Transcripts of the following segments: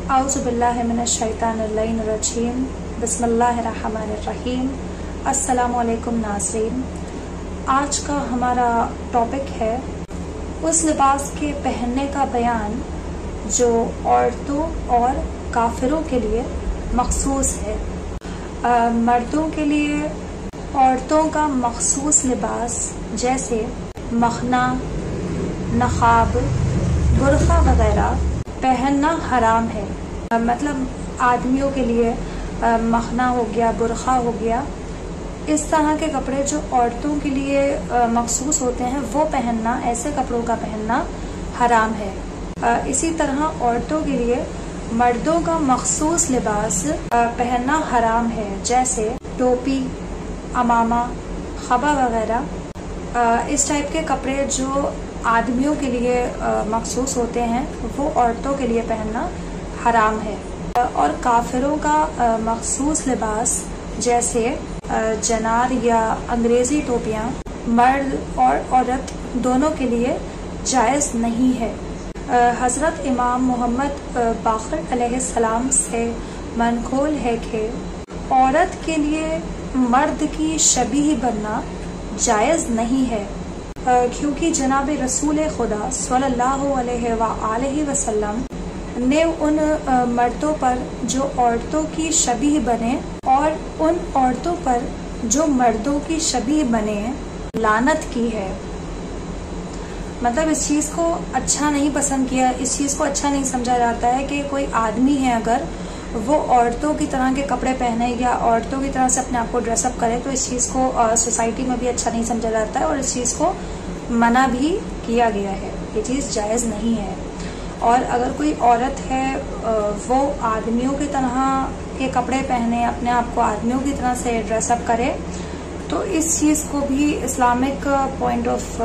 औज़ुबिल्लाहि मिनश्शैतानिर्रजीम बिस्मिल्लाहिर्रहमानिर्रहीम। अस्सलामु अलैकुम नाज़रीन। आज का हमारा टॉपिक है उस लिबास के पहनने का बयान जो औरतों और काफिरों के लिए मखसूस है। मर्दों के लिए औरतों का मखसूस लिबास जैसे मखना, नकाब, बुर्का वगैरह पहनना हराम है। मतलब आदमियों के लिए मखना हो गया, बुर्का हो गया, इस तरह के कपड़े जो औरतों के लिए मखसूस होते हैं वो पहनना, ऐसे कपड़ों का पहनना हराम है। इसी तरह औरतों के लिए मर्दों का मखसूस लिबास पहनना हराम है, जैसे टोपी, अमामा, खबा वगैरह। इस टाइप के कपड़े जो आदमियों के लिए मखसूस होते हैं वो औरतों के लिए पहनना हराम है। और काफिरों का मखसूस लिबास जैसे जनार या अंग्रेजी टोपियाँ मर्द और औरत दोनों के लिए जायज़ नहीं है। हज़रत इमाम मोहम्मद बाक़र अलैहिस्सलाम से मनक़ूल है कि औरत के लिए मर्द की शबीह बनना जायज़ नहीं है, क्योंकि जनाब रसूल खुदा सल्लल्लाहु अलैहि वसल्लम ने उन मर्दों पर जो औरतों की शबीह बने और उन औरतों पर जो मर्दों की शबीह बने लानत की है। मतलब इस चीज़ को अच्छा नहीं पसंद किया, इस चीज़ को अच्छा नहीं समझा जाता है कि कोई आदमी है अगर वो औरतों की तरह के कपड़े पहने या औरतों की तरह से अपने आप को ड्रेसअप करे तो इस चीज़ को सोसाइटी में भी अच्छा नहीं समझा जाता है और इस चीज़ को मना भी किया गया है। ये चीज़ जायज़ नहीं है। और अगर कोई औरत है वो आदमियों की तरह के कपड़े पहने, अपने आप को आदमियों की तरह से ड्रेसअप करे तो इस चीज़ को भी इस्लामिक पॉइंट ऑफ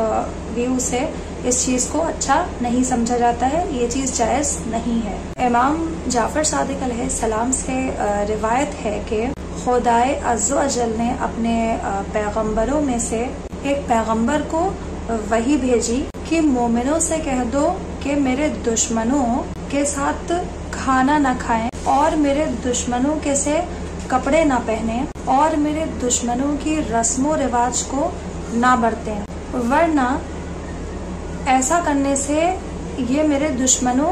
व्यू से इस चीज़ को अच्छा नहीं समझा जाता है। ये चीज़ जायज़ नहीं है। इमाम जाफ़र सादिक अलैहिस्सलाम से रिवायत है कि खुदाए अज़्ज़ व जल ने अपने पैगंबरों में से एक पैगंबर को वही भेजी कि मोमिनों से कह दो कि मेरे दुश्मनों के साथ खाना न खाएं और मेरे दुश्मनों के से कपड़े ना पहने और मेरे दुश्मनों की रस्मों रिवाज को ना बरतें, वरना ऐसा करने से ये मेरे दुश्मनों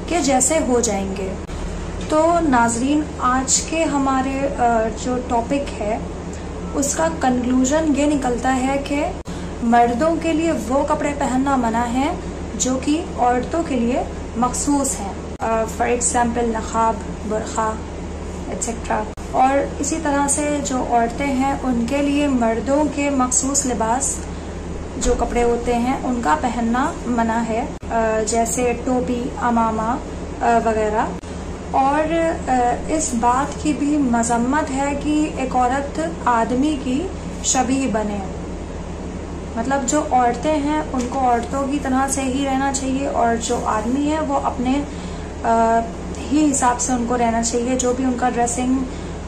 के जैसे हो जाएंगे। तो नाजरीन, आज के हमारे जो टॉपिक है उसका कंक्लूजन ये निकलता है कि मर्दों के लिए वो कपड़े पहनना मना है जो कि औरतों के लिए मखसूस हैं। फॉर एग्जाम्पल नकाब, बुर्का एट्सेट्रा। और इसी तरह से जो औरतें हैं उनके लिए मर्दों के मखसूस लिबास जो कपड़े होते हैं उनका पहनना मना है, जैसे टोपी, अमामा वगैरह। और इस बात की भी मजम्मत है कि एक औरत आदमी की शबीह बने। मतलब जो औरतें हैं उनको औरतों की तरह से ही रहना चाहिए और जो आदमी है वो अपने ही हिसाब से उनको रहना चाहिए। जो भी उनका ड्रेसिंग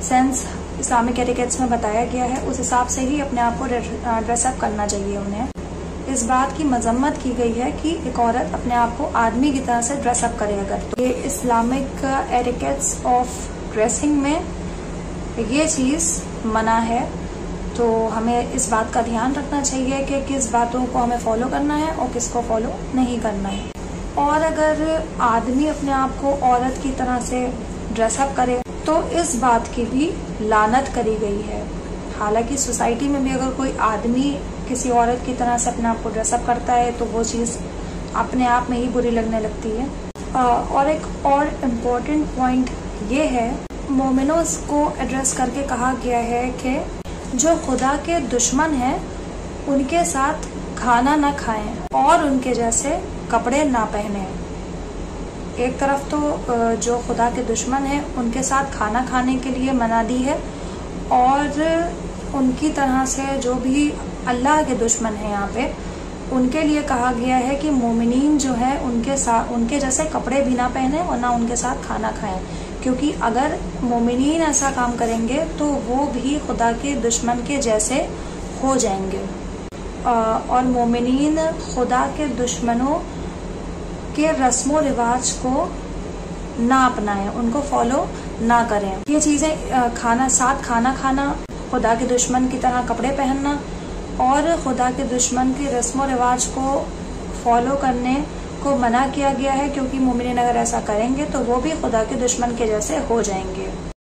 सेंस इस्लामिक एटिकेट्स में बताया गया है उस हिसाब से ही अपने आप को ड्रेसअप करना चाहिए उन्हें। इस बात की मजम्मत की गई है कि एक औरत अपने आप को आदमी की तरह से ड्रेसअप करे अगर तो ये इस्लामिक एटिकेट्स ऑफ ड्रेसिंग में ये चीज़ मना है। तो हमें इस बात का ध्यान रखना चाहिए कि किस बातों को हमें फॉलो करना है और किसको फॉलो नहीं करना है। और अगर आदमी अपने आप को औरत की तरह से ड्रेसअप करे तो इस बात की भी लानत करी गई है। हालांकि सोसाइटी में भी अगर कोई आदमी किसी औरत की तरह से अपने आप को ड्रेसअप करता है तो वो चीज़ अपने आप में ही बुरी लगने लगती है। और एक और इम्पोर्टेंट पॉइंट ये है, मोमिनों को एड्रेस करके कहा गया है कि जो खुदा के दुश्मन हैं उनके साथ खाना ना खाएं और उनके जैसे कपड़े ना पहने। एक तरफ तो जो खुदा के दुश्मन हैं उनके साथ खाना खाने के लिए मना दी है और उनकी तरह से जो भी अल्लाह के दुश्मन हैं यहाँ पे उनके लिए कहा गया है कि मोमिनीन जो है उनके साथ उनके जैसे कपड़े भी ना पहने और ना उनके साथ खाना खाएं, क्योंकि अगर मोमिनीन ऐसा काम करेंगे तो वो भी खुदा के दुश्मन के जैसे हो जाएंगे। और मोमिनीन खुदा के दुश्मनों के रस्मों रिवाज को ना अपनाएं, उनको फॉलो ना करें। ये चीजें खाना खाना, खुदा के दुश्मन की तरह कपड़े पहनना और खुदा के दुश्मन के रस्म रिवाज को फॉलो करने को मना किया गया है, क्योंकि मोमिनीन अगर ऐसा करेंगे तो वो भी खुदा के दुश्मन के जैसे हो जाएंगे।